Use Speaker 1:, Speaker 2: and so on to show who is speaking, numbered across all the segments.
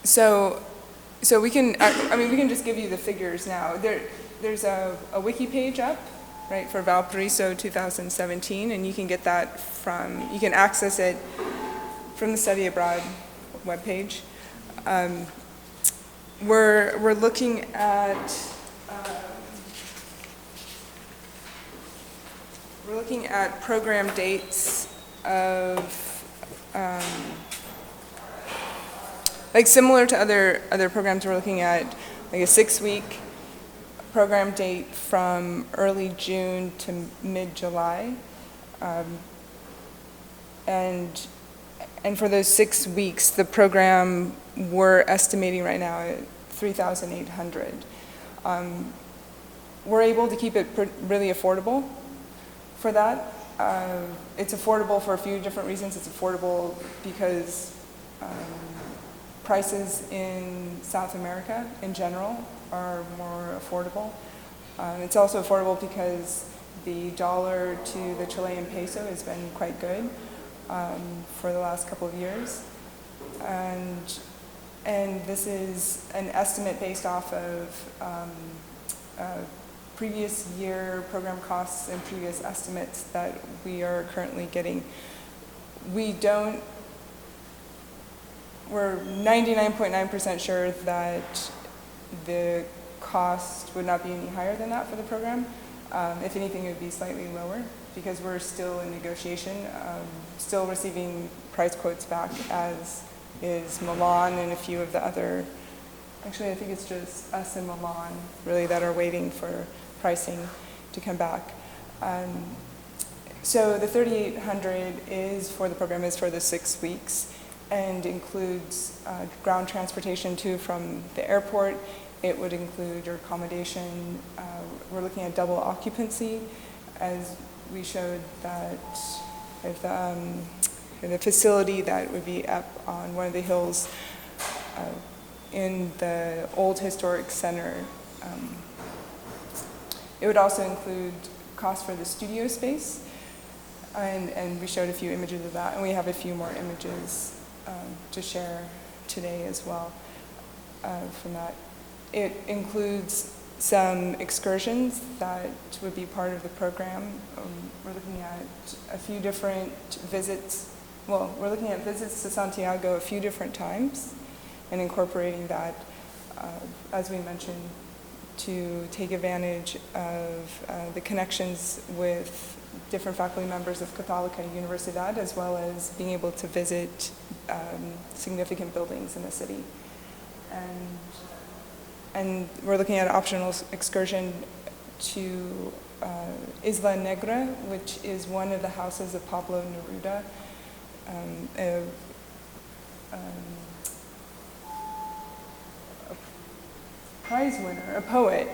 Speaker 1: So we can, we can just give you the figures now. There's a wiki page up, right, for Valparaiso 2017, and you can get that you can access it from the Study Abroad webpage. We're looking at program dates of like similar to other programs. We're looking at like a 6-week program date from early June to mid-July, and for those 6 weeks, the program we're estimating right now at 3,800. We're able to keep it really affordable for that. It's affordable for a few different reasons. It's affordable because prices in South America in general are more affordable. It's also affordable because the dollar to the Chilean peso has been quite good for the last couple of years. And this is an estimate based off of previous year program costs and previous estimates that we are currently getting. We're 99.9% sure that the cost would not be any higher than that for the program. If anything, it would be slightly lower because we're still in negotiation, still receiving price quotes back, as is Milan and a few of the other, actually I think it's just us and Milan really that are waiting for pricing to come back. So the 3,800 is for the program, is for the 6 weeks, and includes ground transportation to from the airport. It would include your accommodation. We're looking at double occupancy, as we showed that if the facility that would be up on one of the hills in the old historic center. It would also include cost for the studio space, and we showed a few images of that, and we have a few more images to share today as well from that. It includes some excursions that would be part of the program. We're looking at a few different visits. Well, we're looking at visits to Santiago a few different times and incorporating that, as we mentioned, to take advantage of the connections with different faculty members of Católica Universidad, as well as being able to visit significant buildings in the city. And we're looking at an optional excursion to Isla Negra, which is one of the houses of Pablo Neruda, a prize winner, a poet,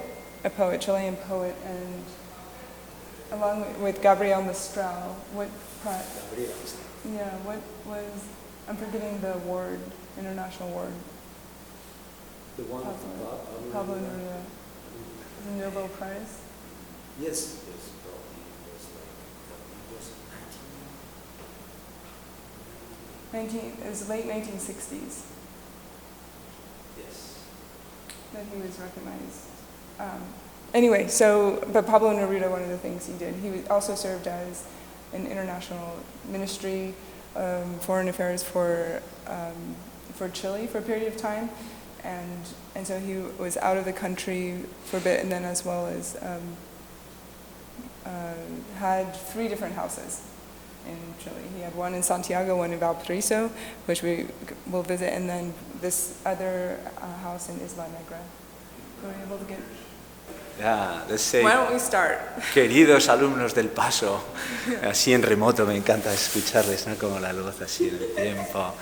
Speaker 1: Chilean poet, and along with Gabriel Mistral. What was, I'm forgetting the award, international award.
Speaker 2: The one
Speaker 1: Pablo Neruda. The Nobel Prize?
Speaker 2: Yes.
Speaker 1: It was late 1960s.
Speaker 2: Yes.
Speaker 1: That he was recognized. Anyway, but Pablo Neruda, one of the things he did, he also served as an international ministry, foreign affairs for Chile for a period of time. And so he was out of the country for a bit, and then as well as had 3 different houses in Chile. He had one in Santiago, one in Valparaiso, which we will visit, and then this other house in Isla Negra. Were we able to get?
Speaker 2: Yeah, let's say.
Speaker 1: Why don't we start?
Speaker 2: Queridos alumnos del Paso, así en remoto, me encanta escucharles, ¿no? Como la luz así en el tiempo.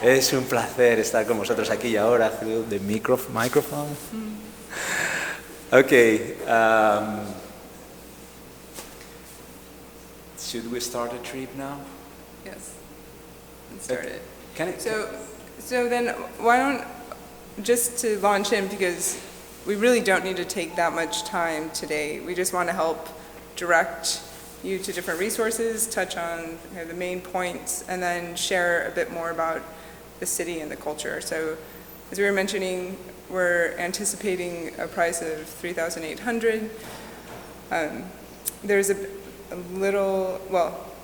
Speaker 2: Es un placer estar con vosotros aquí y ahora through the microphone. Okay. Should we start a trip now?
Speaker 1: Yes. Let's start it.
Speaker 2: So
Speaker 1: then why don't, just to launch in, because we really don't need to take that much time today. We just want to help direct you to different resources, touch on the main points, and then share a bit more about the city and the culture. So as we were mentioning, we're anticipating a price of $3,800. There's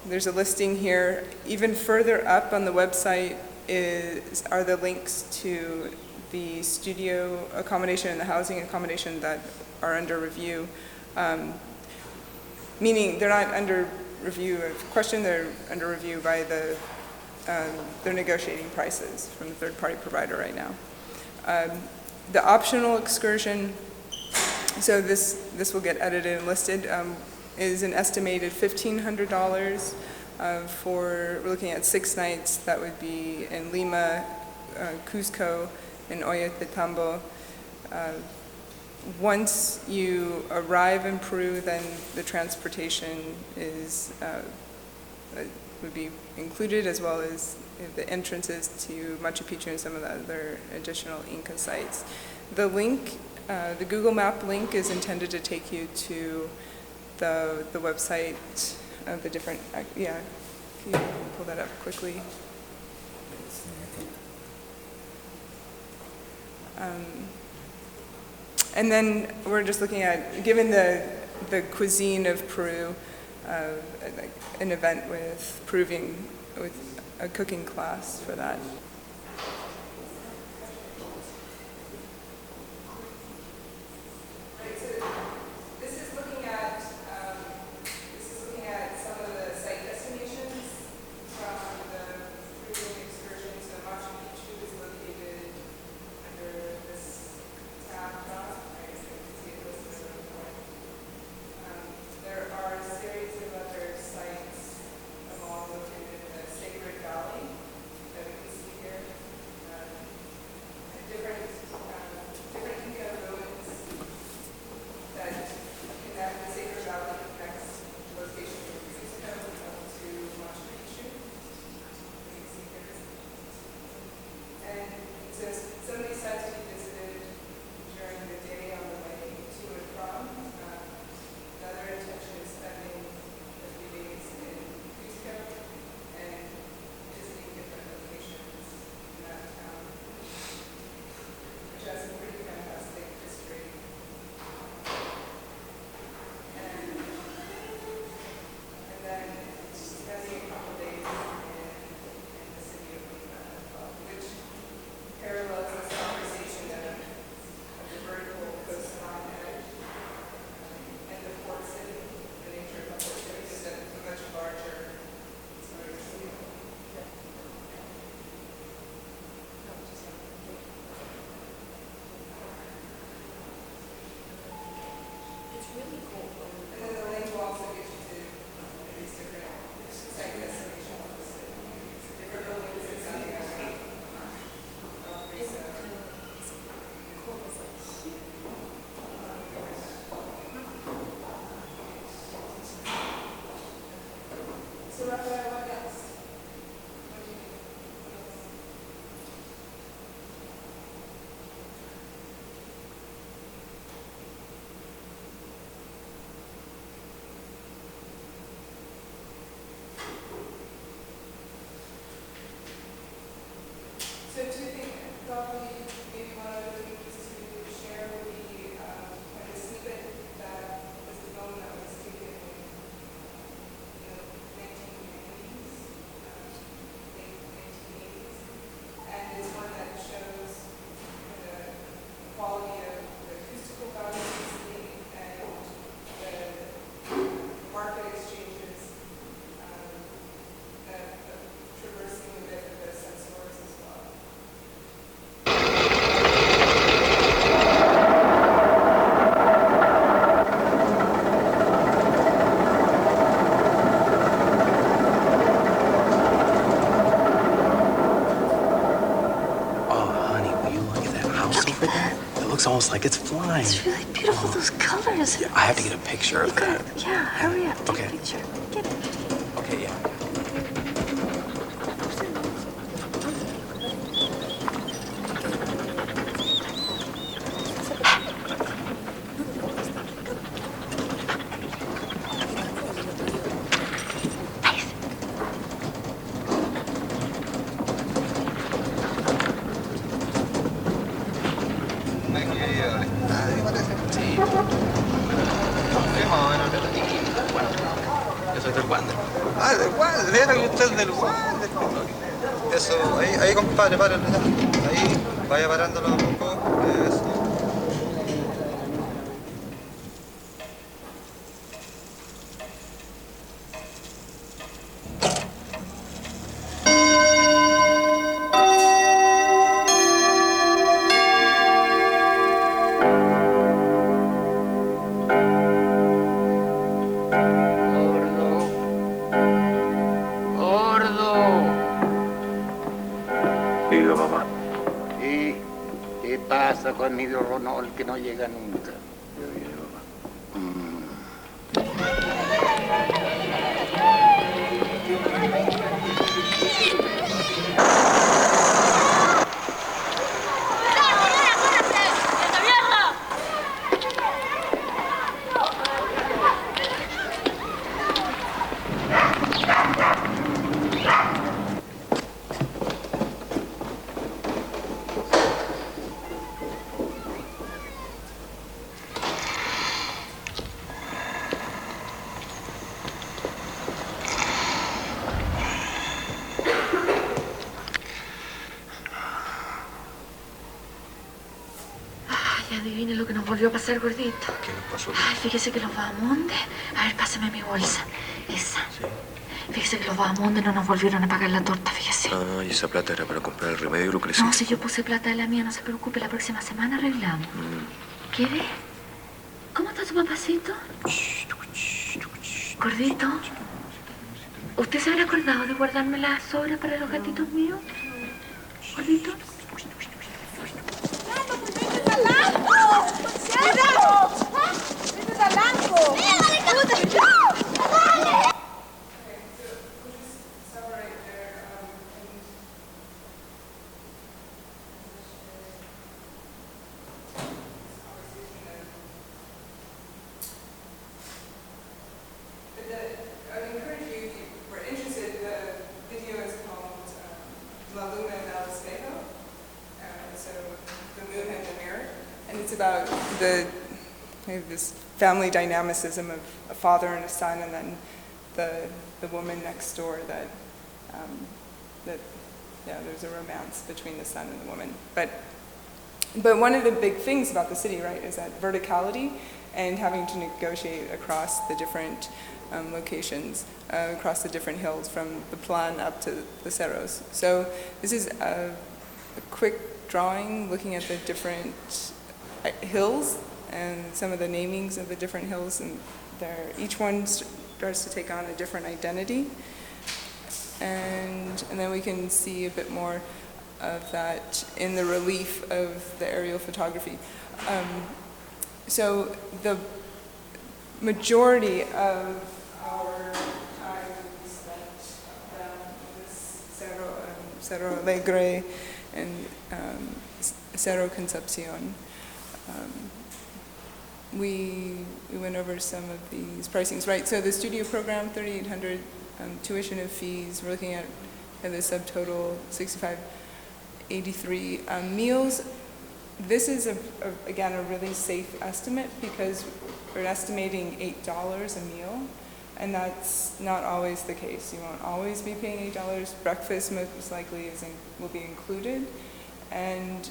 Speaker 1: there's a listing here. Even further up on the website are the links to the studio accommodation and the housing accommodation that are under review. Meaning they're not under review of question, they're under review by they're negotiating prices from the third-party provider right now. The optional excursion, so this will get edited and listed, is an estimated $1,500 we're looking at 6 nights. That would be in Lima, Cusco, and Ollantaytambo. Once you arrive in Peru, then the transportation would be included, as well as the entrances to Machu Picchu and some of the other additional Inca sites. The link, the Google Map link, is intended to take you to the website of the different, yeah, can you pull that up quickly? And then we're just looking at, given the cuisine of Peru, like an event with a cooking class for that. So two things, probably maybe one other thing just to share would be kind of a snippet that was a film that was taken in the 1990s, late 1980s, and it's one that shows the quality of the acoustical value of the city and the market exchanges traversing a bit of the sensors as well.
Speaker 3: Almost like it's flying.
Speaker 4: It's really beautiful, those colors.
Speaker 3: Yeah, I have to get a picture of that.
Speaker 4: Yeah, hurry up. Take
Speaker 3: Okay.
Speaker 4: a picture. Get it.
Speaker 3: Okay, yeah.
Speaker 5: agradable.
Speaker 6: Ah, ¿qué parece?
Speaker 3: Sí.
Speaker 6: Sí, más o menos.
Speaker 3: Yo soy del Wander.
Speaker 6: Ah, del Wander, era que usted es del Wander. Eso, ahí compadre, páralo ya. Ahí, vaya parándolo un poco. Eso.
Speaker 5: Gordo. Gordo.
Speaker 3: Diga, papá.
Speaker 5: ¿Y qué pasa con mi Ronald que no llega nunca?
Speaker 3: Ya viene, papá.
Speaker 4: Ay, adivine lo que nos volvió a pasar, gordito.
Speaker 3: ¿Qué nos pasó?
Speaker 4: Ay, fíjese que los vagabundos... A ver, pásame mi bolsa. Esa.
Speaker 3: Sí.
Speaker 4: Fíjese que los vagabundos no nos volvieron a pagar la torta, fíjese.
Speaker 3: Ah, y esa plata era para comprar el remedio que le
Speaker 4: No, si yo puse plata de la mía, no se preocupe, la próxima semana arreglamos. ¿Quiere? ¿Cómo está su papacito? Gordito, ¿usted se habrá acordado de guardarme las sobras para los gatitos míos? Gordito.
Speaker 1: I would encourage you, if you were interested, the video is called La Luna en el Espejo, so the moon and the mirror, and it's about this family dynamicism of a father and a son, and then the woman next door that there's a romance between the son and the woman. But one of the big things about the city, right, is that verticality and having to negotiate across the different locations, across the different hills, from the Plan up to the Cerros. So this is a quick drawing looking at the different hills and some of the namings of the different hills, and each one starts to take on a different identity. And then we can see a bit more of that in the relief of the aerial photography. So the majority of our time we spent down in this Cerro Alegre and Cerro Concepcion. We went over some of these pricings, right? So the studio program, $3,800, tuition and fees. We're looking at the subtotal $65.83. Meals. This is again a really safe estimate because we're estimating $8 a meal, and that's not always the case. You won't always be paying $8. Breakfast most likely will be included, and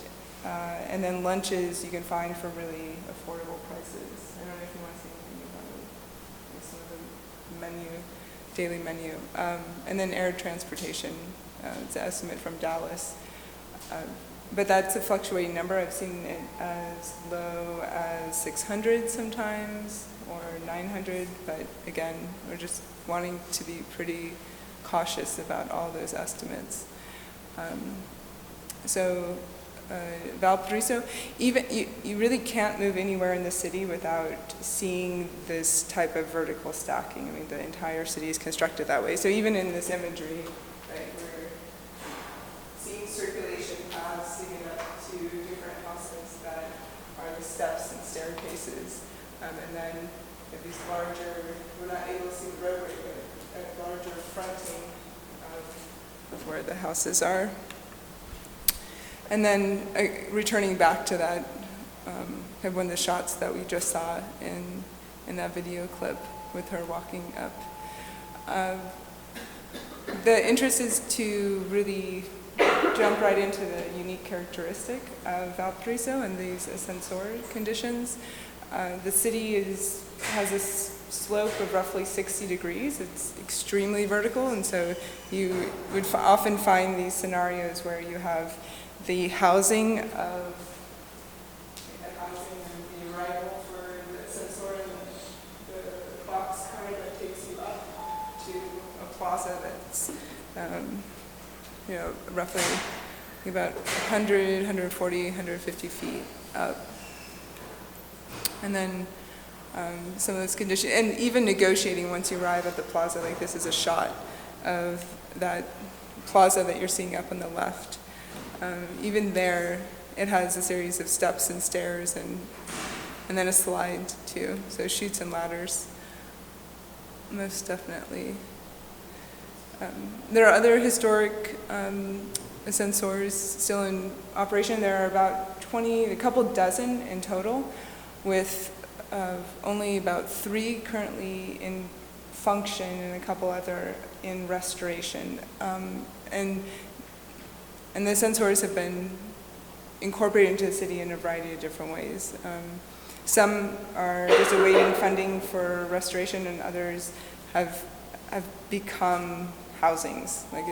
Speaker 1: then lunches you can find for really affordable prices. I don't know if you want to say anything about some of the menu, daily menu, and then air transportation. It's an estimate from Dallas. But that's a fluctuating number. I've seen it as low as 600 sometimes, or 900, but again, we're just wanting to be pretty cautious about all those estimates. Valparaiso, even you really can't move anywhere in the city without seeing this type of vertical stacking. I mean, the entire city is constructed that way. So even in this imagery, right, we're seeing circulation paths to get up to different houses that are the steps and staircases, and then these larger, we're not able to see the roadway, but a larger fronting of where the houses are. And then returning back to that kind of one of the shots that we just saw in that video clip with her walking up. The interest is to really jump right into the unique characteristic of Valparaiso and these ascensor conditions. The city has a slope of roughly 60 degrees. It's extremely vertical, and so you would often find these scenarios where you have the housing of the arrival for the ascensor and the box car that takes you up to a plaza that's roughly about 100, 140, 150 feet up. And then some of those conditions, and even negotiating once you arrive at the plaza, like this is a shot of that plaza that you're seeing up on the left. Even there, it has a series of steps and stairs and then a slide too, so chutes and ladders, most definitely. There are other historic ascensors still in operation. There are about a couple dozen in total, with only about 3 currently in function and a couple other in restoration. And the ascensors have been incorporated into the city in a variety of different ways. Some are just awaiting funding for restoration, and others have become housings. Like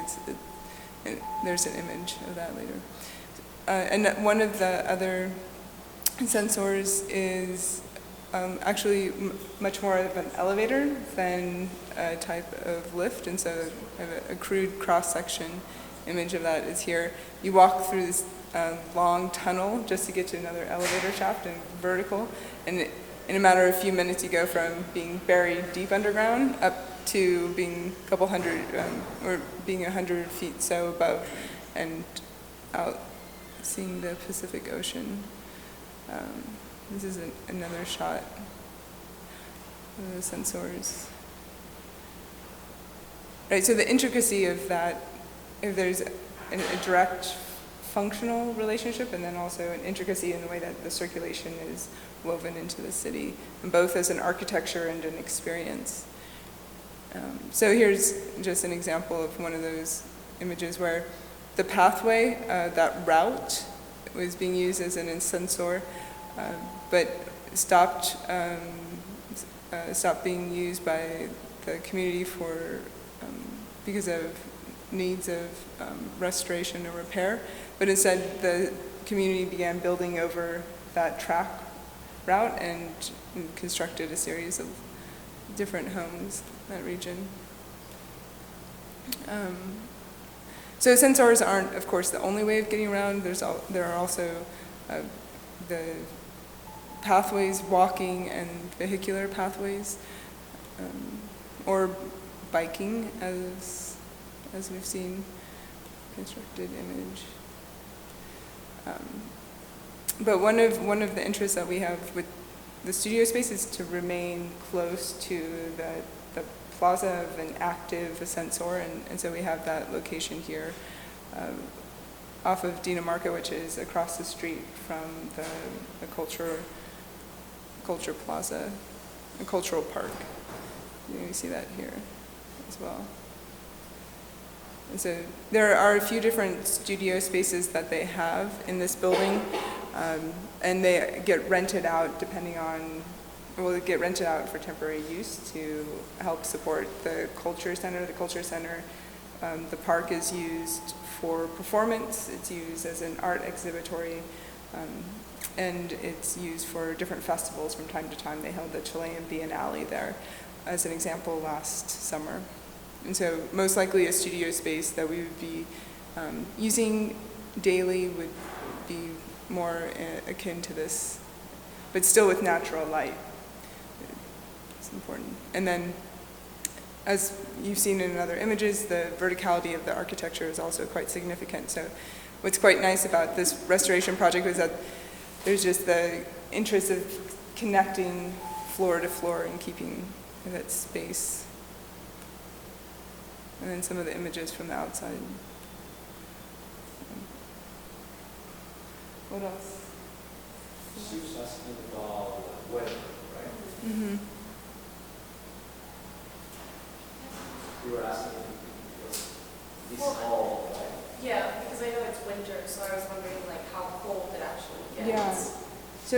Speaker 1: there's an image of that later. And one of the other sensors is actually much more of an elevator than a type of lift, and so I have a crude cross-section image of that is here. You walk through this long tunnel just to get to another elevator shaft and vertical, and in a matter of a few minutes you go from being buried deep underground up to being a couple hundred, or being 100 feet so above and out seeing the Pacific Ocean. This is another shot of the sensors. Right, so the intricacy of that, if there's a direct functional relationship, and then also an intricacy in the way that the circulation is woven into the city, and both as an architecture and an experience. So here's just an example of one of those images where the pathway, that route, was being used as an ascensor, but stopped being used by the community because of needs of restoration or repair. But instead, the community began building over that track route and constructed a series of different homes in that region. So sensors aren't, of course, the only way of getting around. There are also the pathways, walking and vehicular pathways, or biking, as we've seen, constructed image. But one of the interests that we have with the studio space is to remain close to the plaza of an active ascensor, and so we have that location here off of Dinamarca, which is across the street from the culture plaza, a cultural park. You see that here as well. And so there are a few different studio spaces that they have in this building, and they get rented out they get rented out for temporary use to help support the culture center. The culture center, the park is used for performance, it's used as an art exhibitory, and it's used for different festivals from time to time. They held the Chilean Biennale there, as an example, last summer. And so most likely a studio space that we would be using daily would be more akin to this, but still with natural light. It's important. And then, as you've seen in other images, the verticality of the architecture is also quite significant. So what's quite nice about this restoration project is that there's just the interest of connecting floor to floor and keeping that space. And then some of the images from the outside. What else?
Speaker 2: She was asking about weather, right?
Speaker 1: Mm-hmm.
Speaker 2: You were asking because this fall, right?
Speaker 7: Yeah, because I know it's winter, so I was wondering like how cold it actually gets.
Speaker 1: Yeah. So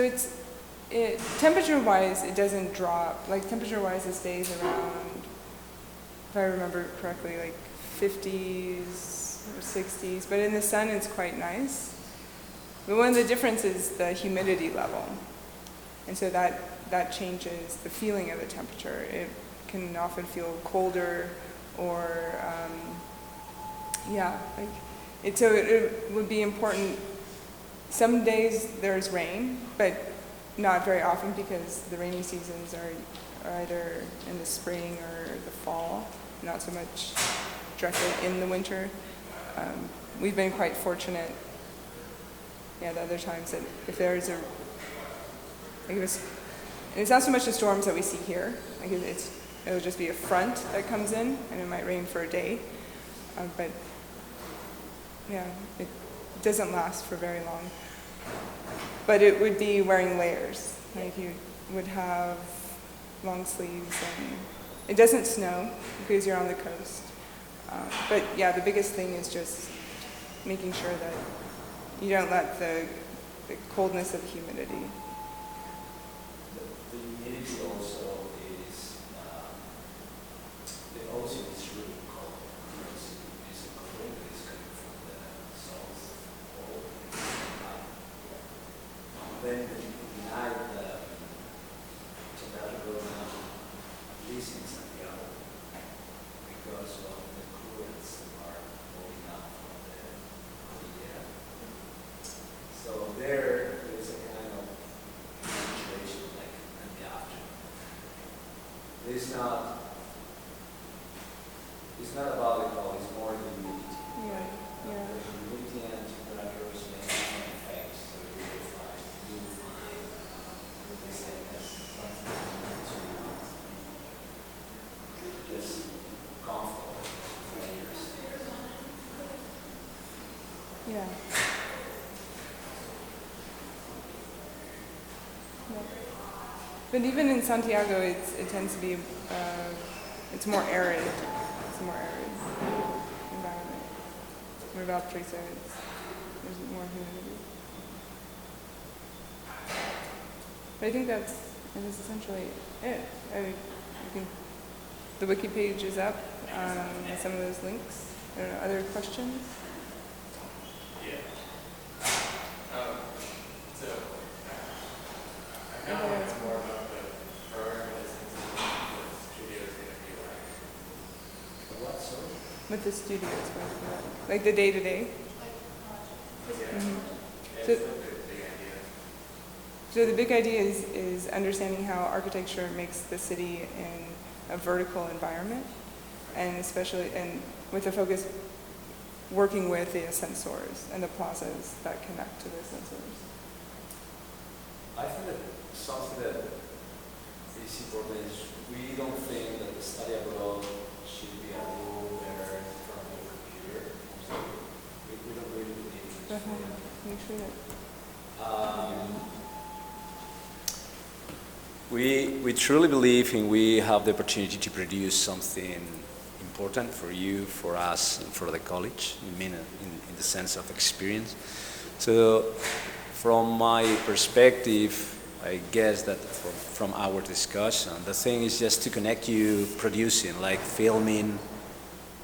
Speaker 1: temperature-wise, it doesn't drop. Like temperature-wise, it stays around, if I remember correctly, like 50s or 60s. But in the sun, it's quite nice. But one of the differences is the humidity level. And so that changes the feeling of the temperature. It can often feel colder or, so it would be important. Some days there's rain, but not very often because the rainy seasons are either in the spring or the fall, not so much directly in the winter. We've been quite fortunate, the other times that if there's and it's not so much the storms that we see here, like it'll just be a front that comes in and it might rain for a day, but it doesn't last for very long. But it would be wearing layers, like you would have long sleeves, and it doesn't snow because you're on the coast. But the biggest thing is just making sure that you don't let the coldness of the humidity.
Speaker 2: The humidity also is, the ocean is really cold. It's a cold that is coming from the south pole. Then the night, temperature goes down, at least in Santiago, because of the currents that are blowing up from the cordillera. So there is a kind of situation like in the afternoon. It's not about the cold, it's more the humidity. The humidity and temperatures make different effects, so you will find the same as something to just comfortable players.
Speaker 1: Yeah. But even in Santiago, it tends to be, it's more arid. It's a more arid environment. What about Teresa? There's more humidity. But I think that is essentially it. The wiki page is up with some of those links. I don't know, other questions?
Speaker 8: So, I kind of want to know more about the program and what the studio is going to be like.
Speaker 2: What, sorry?
Speaker 1: What the studio is going to be like the day-to-day?
Speaker 8: It's
Speaker 1: So-
Speaker 8: the big idea.
Speaker 1: So the big idea is understanding how architecture makes the city in a vertical environment, and especially with a focus working with the sensors and the plazas that connect to the sensors.
Speaker 2: I think that something that is important is we don't think that the study abroad should be a rule there in front of the computer. So we don't really believe in this.
Speaker 1: Make sure that.
Speaker 2: We truly believe we have the opportunity to produce something important for you, for us, and for the college, in the sense of experience. So from my perspective, I guess that from our discussion, the thing is just to connect you producing, like filming,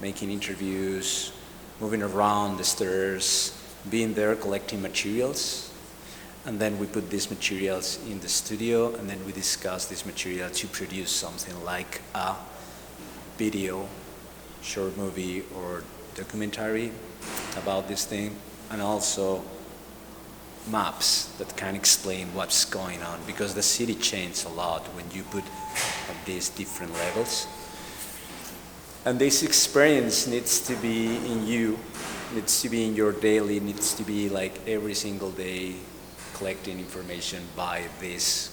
Speaker 2: making interviews, moving around the stairs, being there collecting materials. And then we put these materials in the studio, and then we discuss this material to produce something like a video, short movie, or documentary about this thing, and also maps that can explain what's going on, because the city changes a lot when you put at these different levels. And this experience needs to be in you, needs to be in your daily, needs to be like every single day, collecting information by this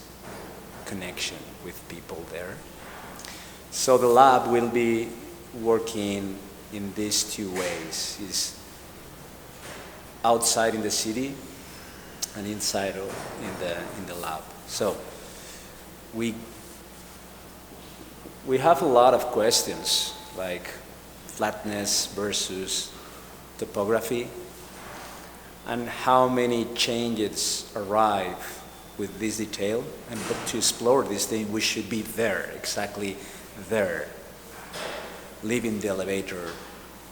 Speaker 2: connection with people there. So the lab will be working in these two ways. Is outside in the city, and inside in the lab. So we have a lot of questions like flatness versus topography, and how many changes arrive with this detail. And but to explore this thing, we should be there, exactly there, leaving the elevator,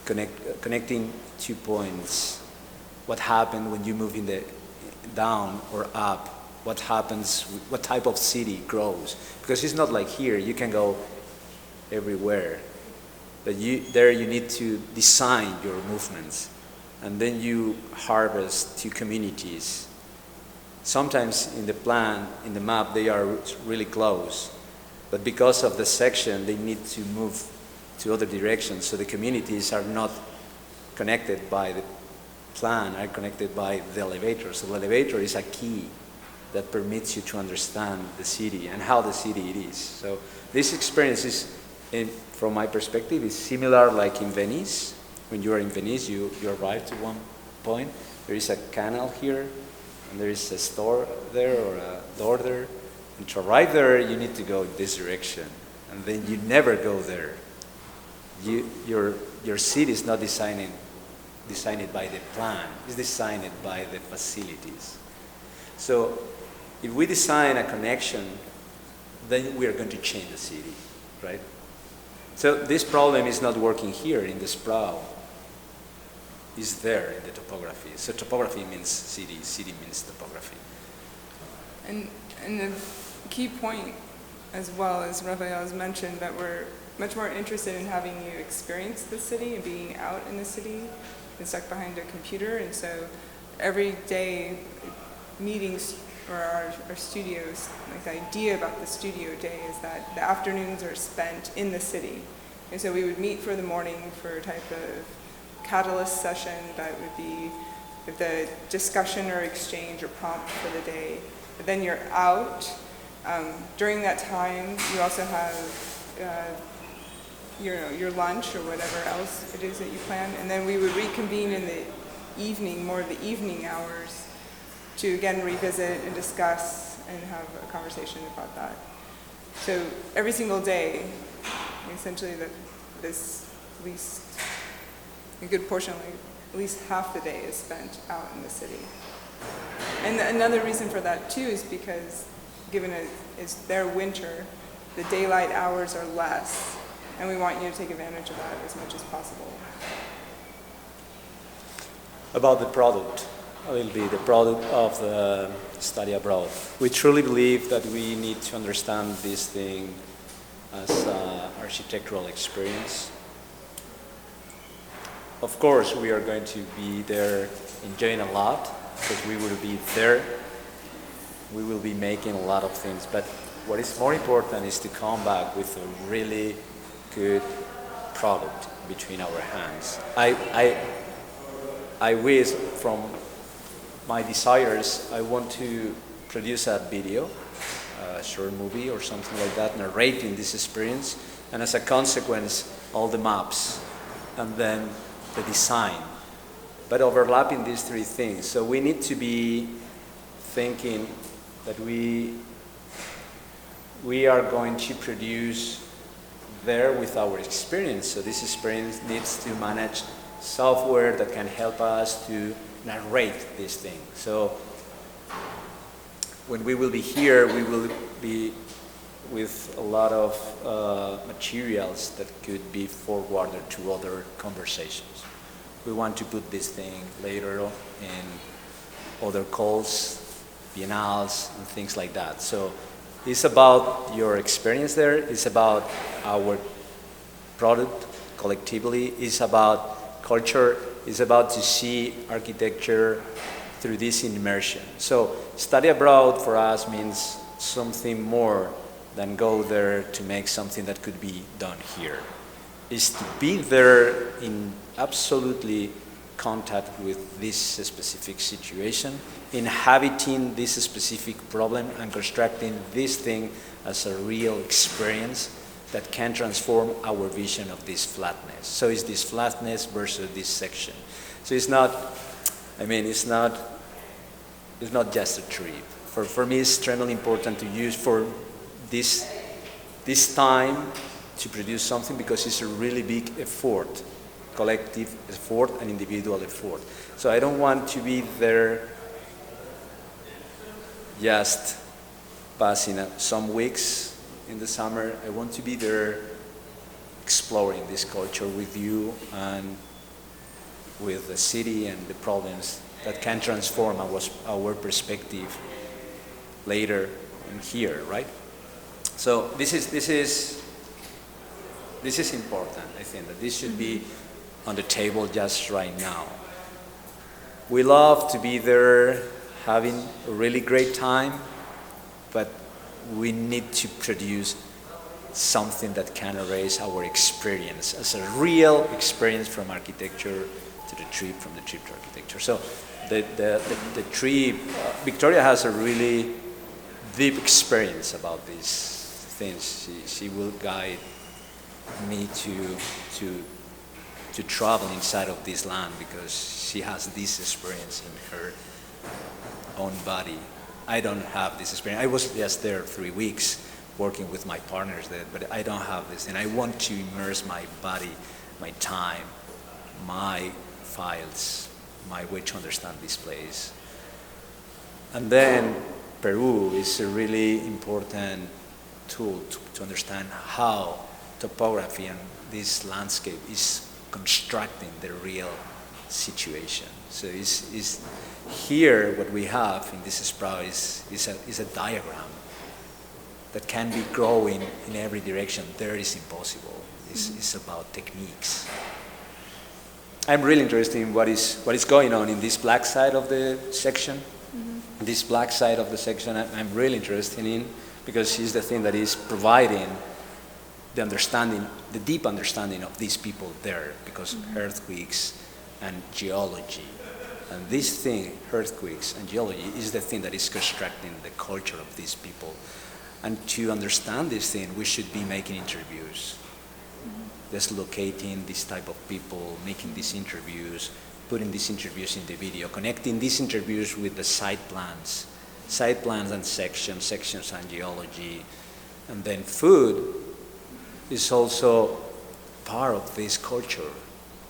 Speaker 2: connecting 2 points. What happened when you move in the down or up? What happens? What type of city grows? Because it's not like here. You can go everywhere. But there you need to design your movements, and then you harvest 2 communities. Sometimes in the plan, in the map, they are really close, but because of the section, they need to move to other directions. So the communities are not connected by the plan, are connected by the elevator. So the elevator is a key that permits you to understand the city and how the city it is. So this experience is, from my perspective, is similar like in Venice. When you are in Venice, you arrive to one point. There is a canal here, and there is a store there or a door there. And to arrive there, you need to go this direction, and then you never go there. Your city is not designed by the plan. It's designed by the facilities. So if we design a connection, then we are going to change the city, right? So this problem is not working here in the sprawl. It's there in the topography. So topography means city, city means topography.
Speaker 1: And the key point as well, as Rafael has mentioned, that we're much more interested in having you experience the city and being out in the city and stuck behind a computer. And so every day meetings or our studios, like the idea about the studio day is that the afternoons are spent in the city. And so we would meet for the morning for a type of catalyst session that would be the discussion or exchange or prompt for the day. But then you're out. During that time, you also have your lunch or whatever else it is that you plan. And then we would reconvene in the evening, more of the evening hours, to again revisit and discuss and have a conversation about that. So every single day, essentially this at least a good portion, like at least half the day is spent out in the city. And another reason for that too is because given it's their winter, the daylight hours are less, and we want you to take advantage of that as much as possible.
Speaker 2: About the product, a little bit, the product of the study abroad. We truly believe that we need to understand this thing as an architectural experience. Of course, we are going to be there enjoying a lot, because we will be there. We will be making a lot of things, but what is more important is to come back with a really good product between our hands. I wish, from my desires, I want to produce a video, a short movie or something like that, narrating this experience, and as a consequence, all the maps, and then the design, but overlapping these 3 things. So we need to be thinking that we are going to produce there with our experience. So this experience needs to manage software that can help us to narrate this thing. So when we will be here, we will be with a lot of materials that could be forwarded to other conversations. We want to put this thing later in other calls, biennales, and things like that. So it's about your experience there. It's about our product collectively. It's about culture. It's about to see architecture through this immersion. So study abroad for us means something more than go there to make something that could be done here. Is to be there in absolutely contact with this specific situation, inhabiting this specific problem and constructing this thing as a real experience that can transform our vision of this flatness. So it's this flatness versus this section. So it's not, it's not It's not just a trip. For me, it's extremely important to use for this time to produce something because it's a really big effort, collective effort and individual effort. So I don't want to be there just passing some weeks in the summer. I want to be there exploring this culture with you and with the city and the problems that can transform our perspective later and here, right? So this is important. I think that this should be on the table just right now. We love to be there, having a really great time, but we need to produce something that can erase our experience as a real experience from architecture to the trip, from the trip to architecture. So the trip, Victoria has a really deep experience about these things. She will guide me to travel inside of this land because she has this experience in her own body. I don't have this experience. I was just there 3 weeks working with my partners there, but I don't have this. And I want to immerse my body, my time, my files, my way to understand this place. And then Peru is a really important tool to understand how topography and this landscape is constructing the real situation. So is here what we have in this sprout is a diagram that can be growing in every direction. There is impossible. It's about techniques. I'm really interested in what is going on in this black side of the section. This black side of the section I'm really interested in because it's the thing that is providing the understanding, the deep understanding of these people there because earthquakes and geology. And this thing, earthquakes and geology, is the thing that is constructing the culture of these people. And to understand this thing, we should be making interviews, just locating this type of people, making these interviews, putting these interviews in the video, connecting these interviews with the site plans and sections and geology. And then food is also part of this culture.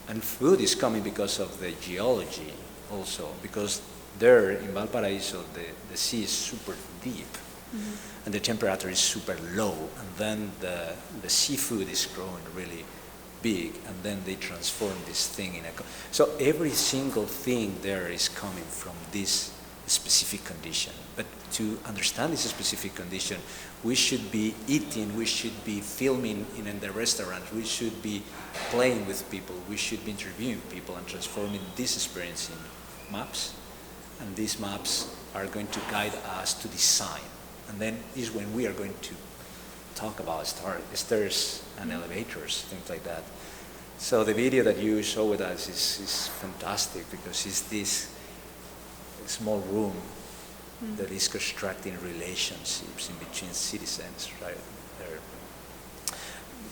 Speaker 2: And food is coming because of the geology also, because there in Valparaiso, the sea is super deep. And the temperature is super low, and then the seafood is growing really big, and then they transform this thing in a... So every single thing there is coming from this specific condition. But to understand this specific condition, we should be eating, we should be filming in the restaurant, we should be playing with people, we should be interviewing people and transforming this experience in maps. And these maps are going to guide us to design. And then is when we are going to talk about stairs and elevators, things like that. So the video that you show with us is fantastic because it's this small room that is constructing relationships in between citizens, right there.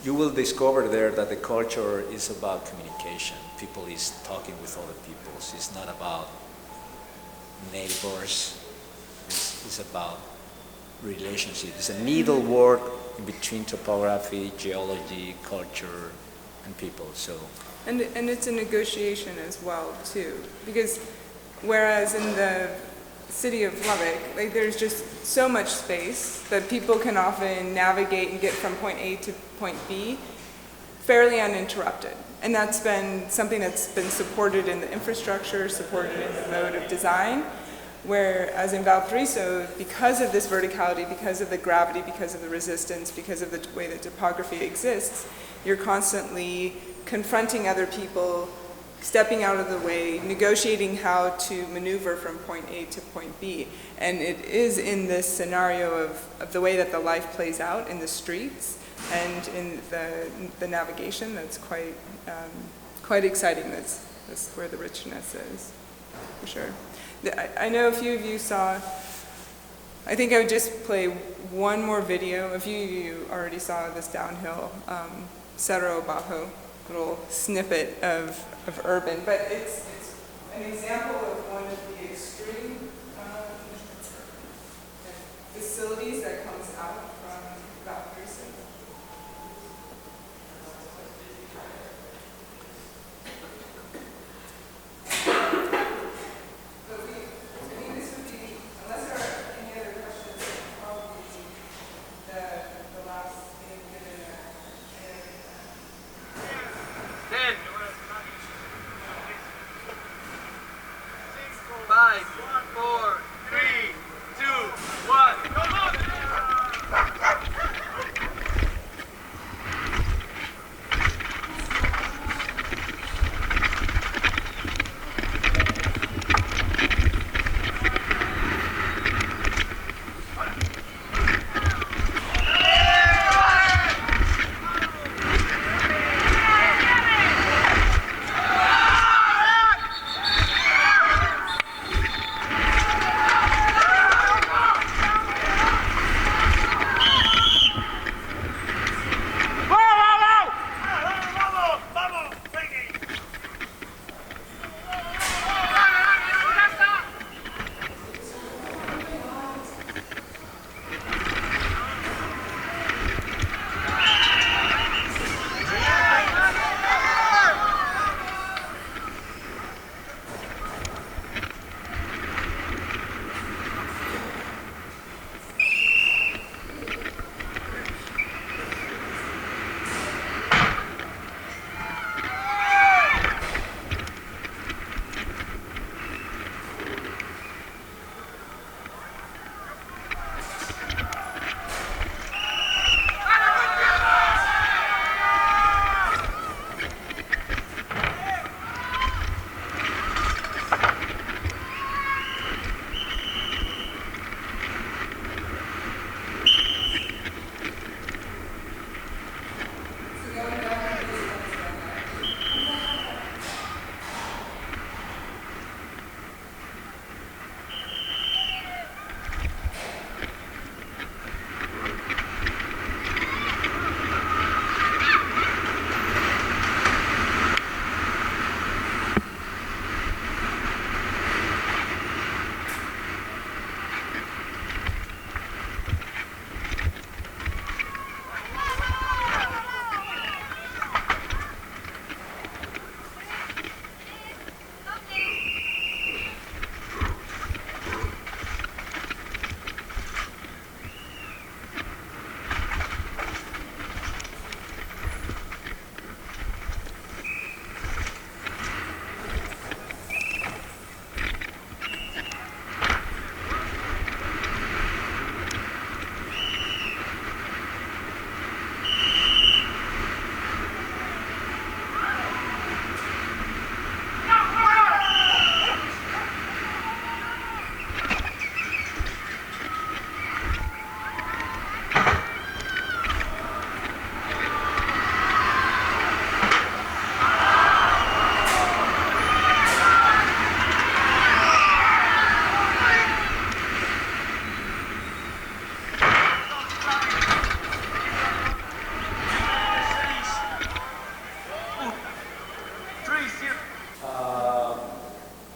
Speaker 2: You will discover there that the culture is about communication. People is talking with other people. It's not about neighbors. It's about relationship. It's a needlework in between topography, geology, culture, and people. So,
Speaker 1: and it's a negotiation as well too, because whereas in the city of Lubbock, like there's just so much space that people can often navigate and get from point A to point B fairly uninterrupted. And that's been something that's been supported in the infrastructure, supported in the mode of design. Whereas in Valparaiso, because of this verticality, because of the gravity, because of the resistance, because of the way that topography exists, you're constantly confronting other people, stepping out of the way, negotiating how to maneuver from point A to point B. And it is in this scenario of the way that the life plays out in the streets and in the navigation that's quite exciting. That's where the richness is, for sure. I know a few of you saw, I think I would just play one more video. A few of you already saw this downhill Cerro Bajo, little snippet of urban, but it's an example of one of the extreme
Speaker 9: 5, 4, 3, 2, 1. Come on!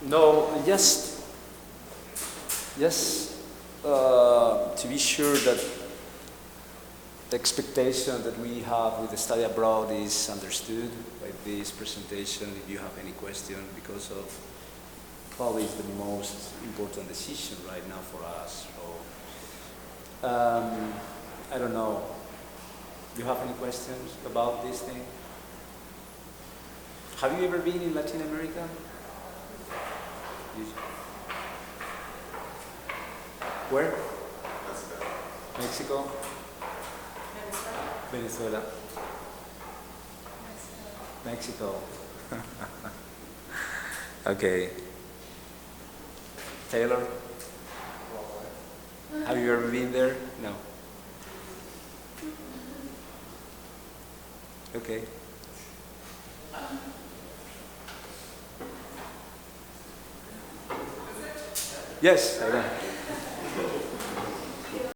Speaker 2: No, just to be sure that the expectation that we have with the study abroad is understood by this presentation. If you have any question, because of probably is the most important decision right now for us. So, I don't know. Do you have any questions about this thing? Have you ever been in Latin America? Where? Mexico? Venezuela. Mexico. Okay. Taylor? Have you ever been there? No. Okay. Yes, I know.